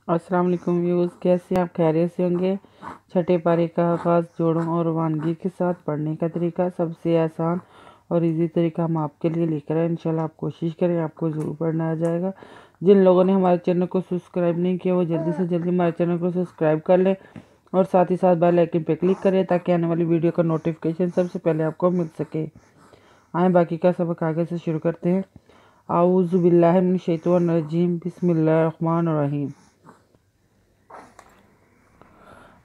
अस्सलाम वालेकुम व्यूज़, कैसे आप खैरियत से होंगे। छठे पारे का आगाज़ जोड़ों और वानगी के साथ पढ़ने का तरीका सबसे आसान और इजी तरीका हम आपके लिए लेकर आए। इंशाल्लाह आप कोशिश करें, आपको ज़रूर पढ़ना आ जाएगा। जिन लोगों ने हमारे चैनल को सब्सक्राइब नहीं किया वो जल्दी से जल्दी हमारे चैनल को सब्सक्राइब कर लें और साथ ही साथ बेल आइकन पर क्लिक करें ताकि आने वाली वीडियो का नोटिफिकेशन सबसे पहले आपको मिल सके। आए बाकी का सबक आगे से शुरू करते हैं। आऊज़ु बिल्लाहि मिनश शैतानिर रजीम, बिस्मिल्लाहिर रहमानिर रहीम।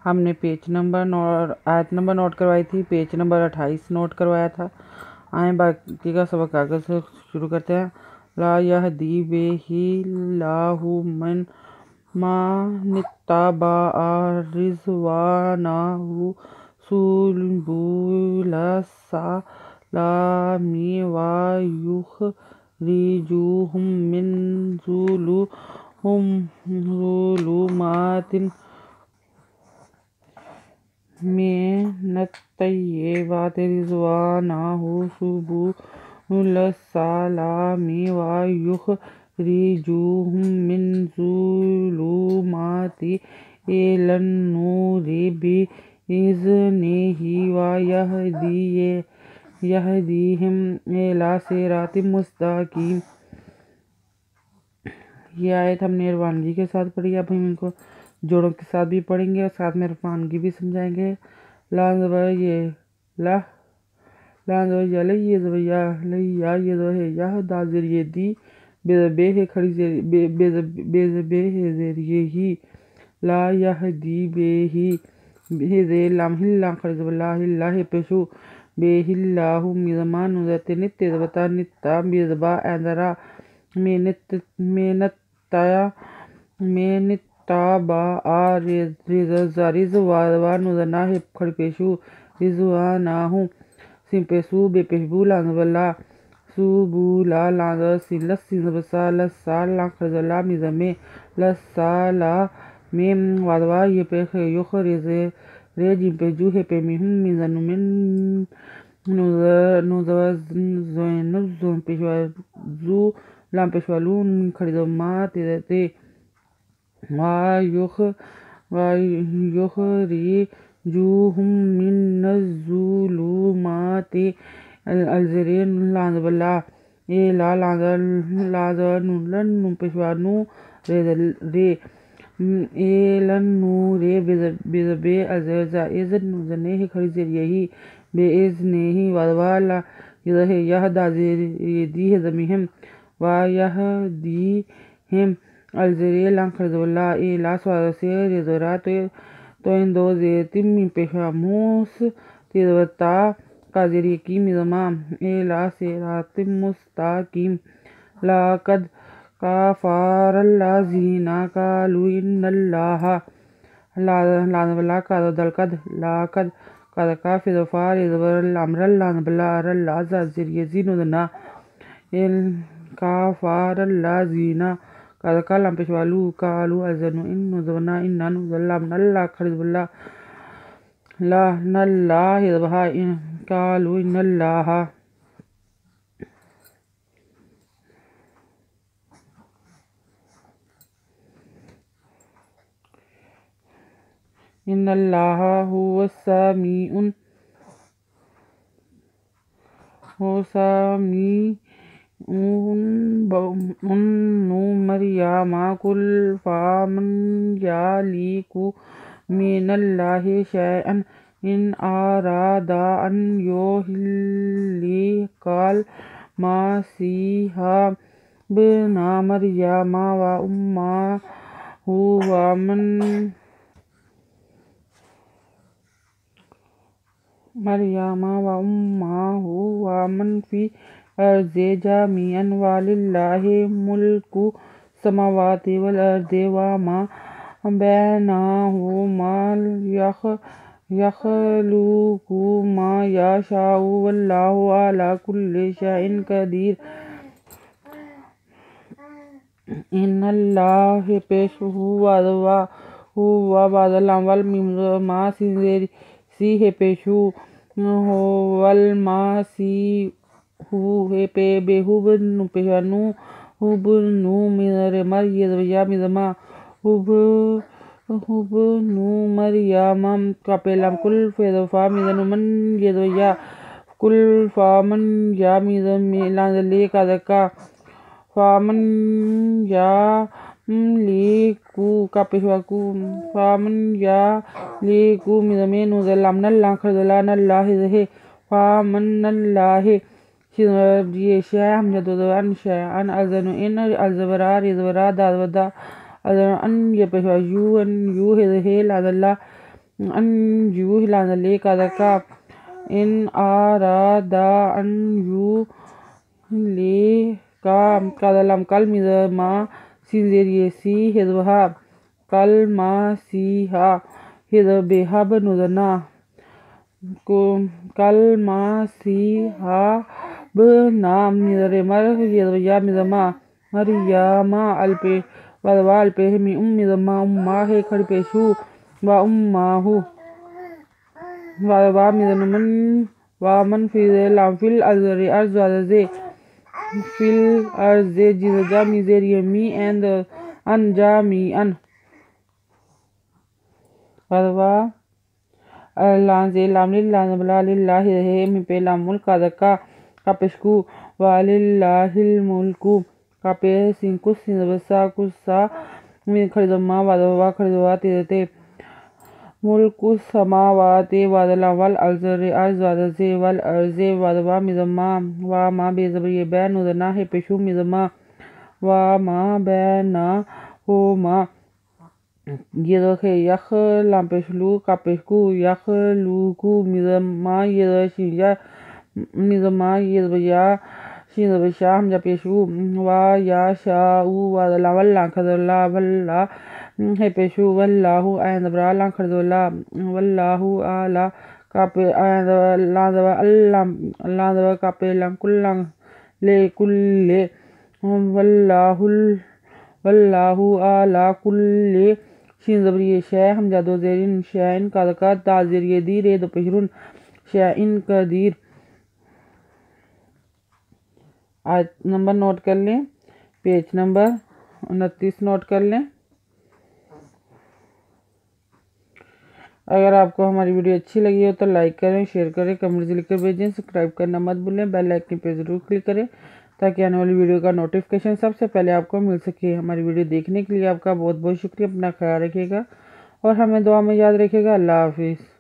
हमने पेज नंबर और आयत नंबर नोट करवाई थी, पेज नंबर 28 नोट करवाया था। आए बाकी का सबक आगे से शुरू करते हैं। ला यहदी बिहिल्लाहु मन मानित्तबा रिज़वानहु सुबुलस सलामी व युखरिजुहुम मिन ज़ुलुमातिन मिनत्तय्यिबाति रिज़वानहु सुबुलस सलामी व युखरिजुहुम मिन ज़ुलुमाति इलन नूरि बिइज़्निहि व यहदीहिम इला सिरातिम मुस्तकीम। ये आयत हमने रवानगी के साथ पढ़ी, अब हम इनको जोड़ों के साथ भी पढ़ेंगे और साथ में रवानगी भी समझाएंगे। दाजिर ये दी बेज़बे है खड़ी बेज़बे है ज़ेरिये ला यहदी बेही बेज़े लाम हिल्ला खड़ी ज़बला हिल्ला है पेशु बेहिल्लाहु मिज़मान नुज़ते नित्ते ज़बता नित्ता बेज़बा ऐंदरा मेनत्ताया मेनित्ताबा रिज़वानुज़ना है खड़ी पेशु रिज़वानाहु सिंपेशु बेपेशबु लांज़बला सुबुला लांज़ सिलस सिंज़बसा लस्सा लांखज़ला मिज़मे लस्साला में वादवा ये पे युख रे जिंपेजु है पे मिहुम मिज़नुमिन नुज़वज़ पेशवाजु लाम पेशवालू खड़ीज़मा तेते वायुखरिजुहुम मिनज़्ज़ुलुमाति अलज़रीन लांज़बला ए ला लाज़नुलन पेशवानु रे एलन नूरे बेज़बे अज़रजा इज़न नुज़ने ही खड़ी ज़रियही बेइज़्निही वादवाला यह दाज़िर दी है ज़मीहिम व यहदीहिम अलज़री लांखज़बला ए ला स्वासे रिज़रा तो इन दो ज़ेतिम पेशामूस तिज़वता काज़िरी की मिज़मा ए ला सिरातिम मुस्ताकीम लाकद काफ़ारल्लज़ीना क़ालू इन्नल्लाहा लाज़बला काज़ दलकद लाकद काज़ काफ़िज़ फ़ारिज़ अमरल लाज़बला अरल्ला ज़ाज़िर यज़ीनुज़ना इल काफ़ारल्लज़ीना काज़ कालाम पेशवालू कालू अज़नु इन्नुज़वना इन्ना नुज़ल्लाम नल्ला खरिज़बल्ला ला नल्ला यज़बहा कालू इन्नल्लाहा इन्नल्लाहा हुवस्समीउन मरियमा कुल फामन यालिकु मिनल्लाहि शैअन इन आरादा अन युहल्लिकल मसीहा बिना मरियमा व उम्महु व मन फी अर्ज़ि जमीअन वलिल्लाहि मुल्कु समावाति वल अर्ज़ि व मा बैनहुमा यख़लुक़ु मा यशाउ वल्लाहु अला कुल्लि शैइन क़दीर। इन्नल्लाहा पेशहु व बादलाम वल मिमा सी है पेशु वल मासी हु हे पे बेहु बनु पेशनु हुबनु मिज़र मर ये ज़वया मिज़मा نو مریم کاپے لام کل فا میزن من یدو یا کل فا من یا میزن لان لے کا دکا فا من یا لے کو کاپے کو فا من یا لے کو میزن میں نو دلام نلان خردلا نلہ ہے فا من نلہ یہ شاہ ہم جدو دو ان شاہ ان ازنو ان الزبرار یزبرار داد ودا ان یپشوا یو ان یو ہے لاد اللہ ان یو لاد لے کا دکا ان آرادا ان یو لے کا دلام کل میزما سیزیری سی ہدوہا کل ما سیہا ہدو بیہا بنودنا کل ما سیہا بنام میزر مر یدو یا میزما مریاما الپے وادوا الپے می میزما امہ ہے کھڑ پیشو و امہو وادوا میزن من وامن فیز لام فیل ازری ارز وادزے فیل ارزے جیز جا میزر یمی اینڈ ان جا می ان وادوا لان زے لام للہ بلا للہ ہے می پہ لام ملکا دکا کپشکو واللہ الملکو کپے سین کس سین بسا کسا من خردما وادوا خردوا تیرتے ملکو سماواتے وادلام والارض ارز وادزے والارض وادوا میزما واما بیزبری بین ودنا ہے پیشو میزما واما بینا ہوما یدو ہے یخ لام پیشلو کپشکو یخ لوکو میزما یدو شینجا میزما یدبیا شینزبشا ہمجا پیشو وا یا شاو وادلام واللان خردولا واللہ ہے پیشو واللہ آئند برا لان خردولا واللہ آلا کپے آئند لاندوا لاندوا کپے لان کلان لے کل لے واللہ آلا کل لے شینزبری شاہ ہمجا دو زیرین شاہین کادکا دا زیری دیر دو پہرون شاہین قدیر آیت نمبر نوٹ کر لیں پیج نمبر 29 نوٹ کر لیں اگر آپ کو ہماری ویڈیو اچھی لگی ہو تو لائک کریں شیئر کریں کمنٹس لکھ کر بھیجیں سبسکرائب کرنا مت بھولیں بیل آئکن پہ ضرور کلک کریں تاکہ آنے والی ویڈیو کا نوٹیفکیشن سب سے پہلے آپ کو مل سکے ہماری ویڈیو دیکھنے کے لیے آپ کا بہت بہت شکریہ اپنا خیال رکھیے گا اور ہمیں دعا میں یاد رکھیے گا اللہ حافظ